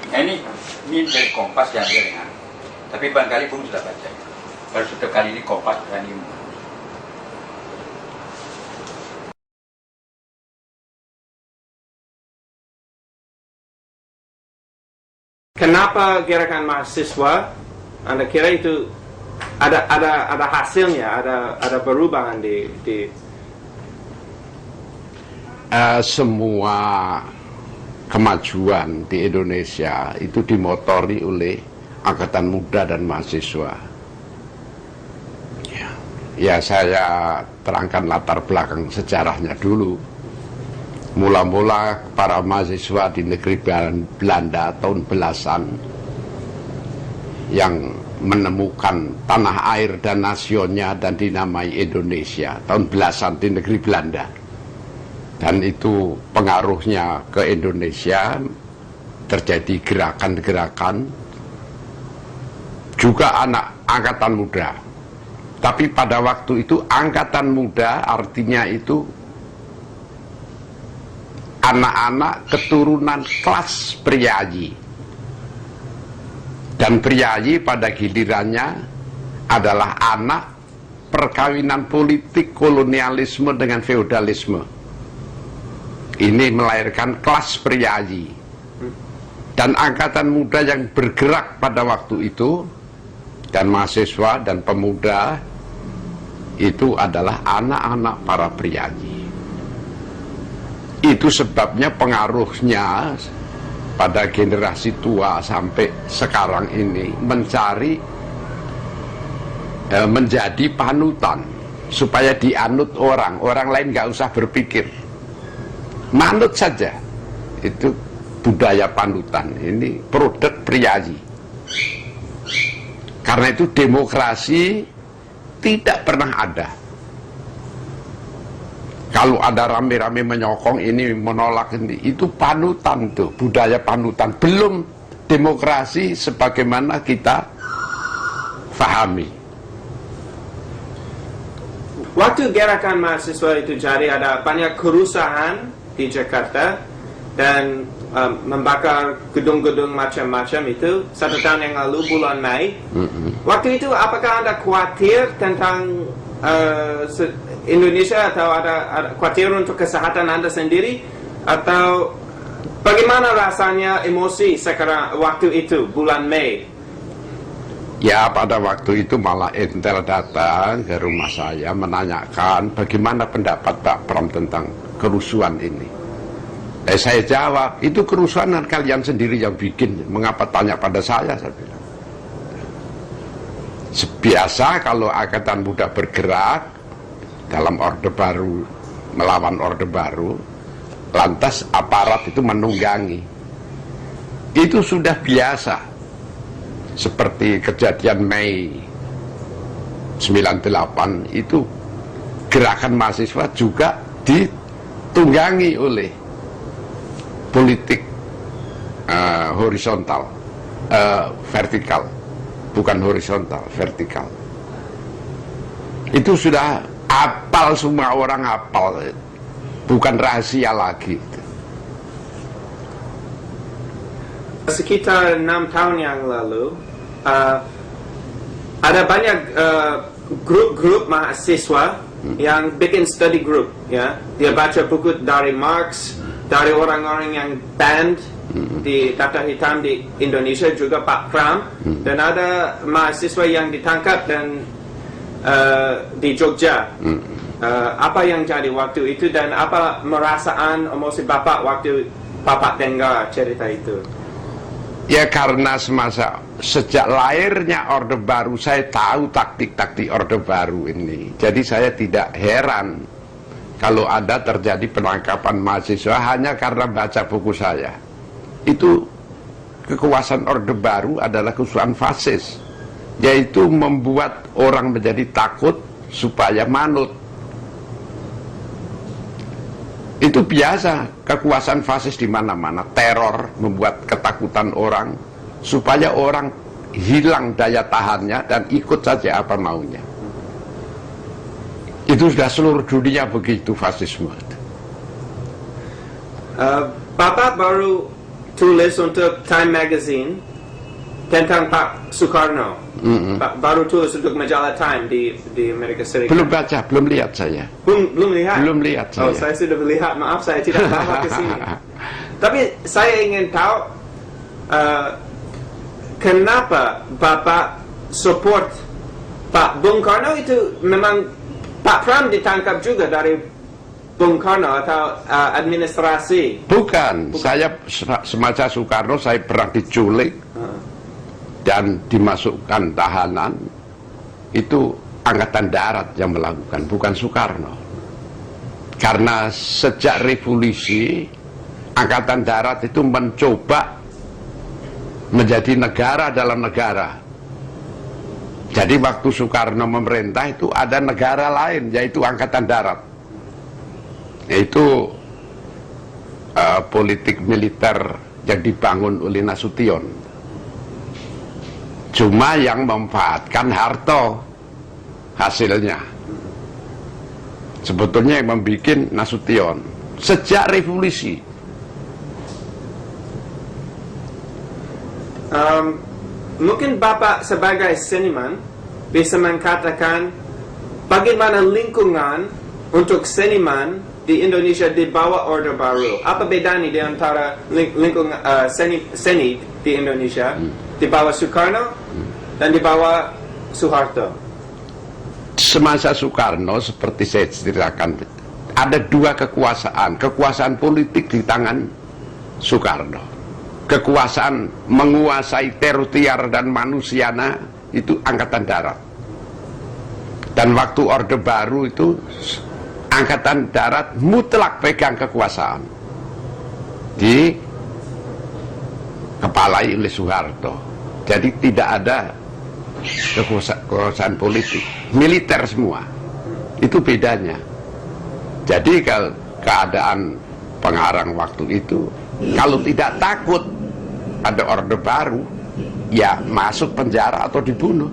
Ini dari Kompas yang ringan. Tapi barangkali Bung sudah baca. Baru setiap kali ini Kompas berani. Kenapa gerakan mahasiswa? Anda kira itu ada hasilnya, ada perubahan di semua kemajuan di Indonesia itu dimotori oleh angkatan muda dan mahasiswa. Ya, saya terangkan latar belakang sejarahnya dulu. Mula-mula para mahasiswa di negeri Belanda tahun belasan yang menemukan tanah air dan nasionnya dan dinamai Indonesia tahun belasan di negeri Belanda. Dan itu pengaruhnya ke Indonesia, terjadi gerakan-gerakan juga anak angkatan muda. Tapi pada waktu itu angkatan muda artinya itu anak-anak keturunan kelas priayi. Dan priayi pada gilirannya adalah anak perkawinan politik kolonialisme dengan feodalisme. Ini melahirkan kelas priayi. Dan angkatan muda yang bergerak pada waktu itu, dan mahasiswa dan pemuda, itu adalah anak-anak para priayi. Itu sebabnya pengaruhnya pada generasi tua sampai sekarang ini mencari menjadi panutan supaya dianut orang lain nggak usah berpikir, manut saja. Itu budaya panutan, ini produk priayi. Karena itu demokrasi tidak pernah ada. Kalau ada rame-rame menyokong ini, menolak ini, itu panutan tuh, budaya panutan. Belum demokrasi sebagaimana kita pahami. Waktu gerakan mahasiswa itu jadi, ada banyak kerusuhan di Jakarta dan membakar gedung-gedung macam-macam itu 1 tahun yang lalu bulan Mei. Waktu itu apakah Anda khawatir tentang Indonesia, atau ada khawatir untuk kesehatan Anda sendiri, atau bagaimana rasanya emosi sekarang waktu itu bulan Mei? Ya, pada waktu itu malah Intel datang ke rumah saya menanyakan bagaimana pendapat Pak Pram tentang kerusuhan ini. Saya jawab, itu kerusuhan kalian sendiri yang bikin, mengapa tanya pada saya bilang. Biasa kalau angkatan muda bergerak dalam Orde Baru, melawan Orde Baru, lantas aparat itu menunggangi. Itu sudah biasa. Seperti kejadian Mei 98 itu, gerakan mahasiswa juga ditunggangi oleh politik horizontal, vertikal, bukan horizontal, vertikal. Itu sudah hafal, semua orang hafal, bukan rahasia lagi. Sekitar 6 tahun yang lalu, ada banyak grup-grup mahasiswa yang bikin study group, ya. Dia baca buku dari Marx, dari orang-orang yang banned di daftar hitam di Indonesia, juga Pak Pram, dan ada mahasiswa yang ditangkap dan di Jogja. Apa yang jadi waktu itu, dan apa merasaan emosi Bapak waktu Bapak dengar cerita itu? Ya, karena sejak lahirnya Orde Baru saya tahu taktik-taktik Orde Baru ini. Jadi saya tidak heran kalau ada terjadi penangkapan mahasiswa hanya karena baca buku saya. Itu kekuasaan Orde Baru adalah kekuasaan fasis, yaitu membuat orang menjadi takut supaya manut. Itu biasa, kekuasaan fasis di mana-mana, teror membuat ketakutan orang supaya orang hilang daya tahannya dan ikut saja apa maunya. Itu sudah seluruh dunia begitu, fasisme. Bapak baru tulis untuk Time Magazine tentang Pak Soekarno. Baru tulis untuk majalah Time di Amerika Serikat. Belum baca, belum lihat saya. Belum lihat? Belum lihat Oh, saya. saya sudah melihat. Maaf, saya tidak lama ke sini. Tapi saya ingin tahu kenapa Bapak support Pak Bung Karno. Itu memang Pak Pram ditangkap juga dari Bung Karno atau administrasi? Bukan, saya semasa Soekarno saya pernah diculik dan dimasukkan tahanan. Itu Angkatan Darat yang melakukan, bukan Soekarno. Karena sejak revolusi Angkatan Darat itu mencoba menjadi negara dalam negara. Jadi waktu Soekarno memerintah itu ada negara lain, yaitu Angkatan Darat. Itu politik militer yang dibangun oleh Nasution. Cuma yang memanfaatkan Harto hasilnya. Sebetulnya yang membuat Nasution sejak revolusi. Mungkin Bapak sebagai seniman bisa mengatakan bagaimana lingkungan untuk seniman di Indonesia di bawah Orde Baru. Apa bedanya di antara lingkungan seni di Indonesia di bawah Soekarno dan di bawah Soeharto? Semasa Soekarno, seperti saya ceritakan, ada dua kekuasaan. Kekuasaan politik di tangan Soekarno, kekuasaan menguasai teritorial dan manusiana itu Angkatan Darat. Dan waktu Orde Baru itu Angkatan Darat mutlak pegang kekuasaan, dikepalai oleh Soeharto. Jadi tidak ada kekuasaan politik, militer semua. Itu bedanya. Jadi kalau keadaan pengarang waktu itu, kalau tidak takut ada Orde Baru, ya masuk penjara atau dibunuh.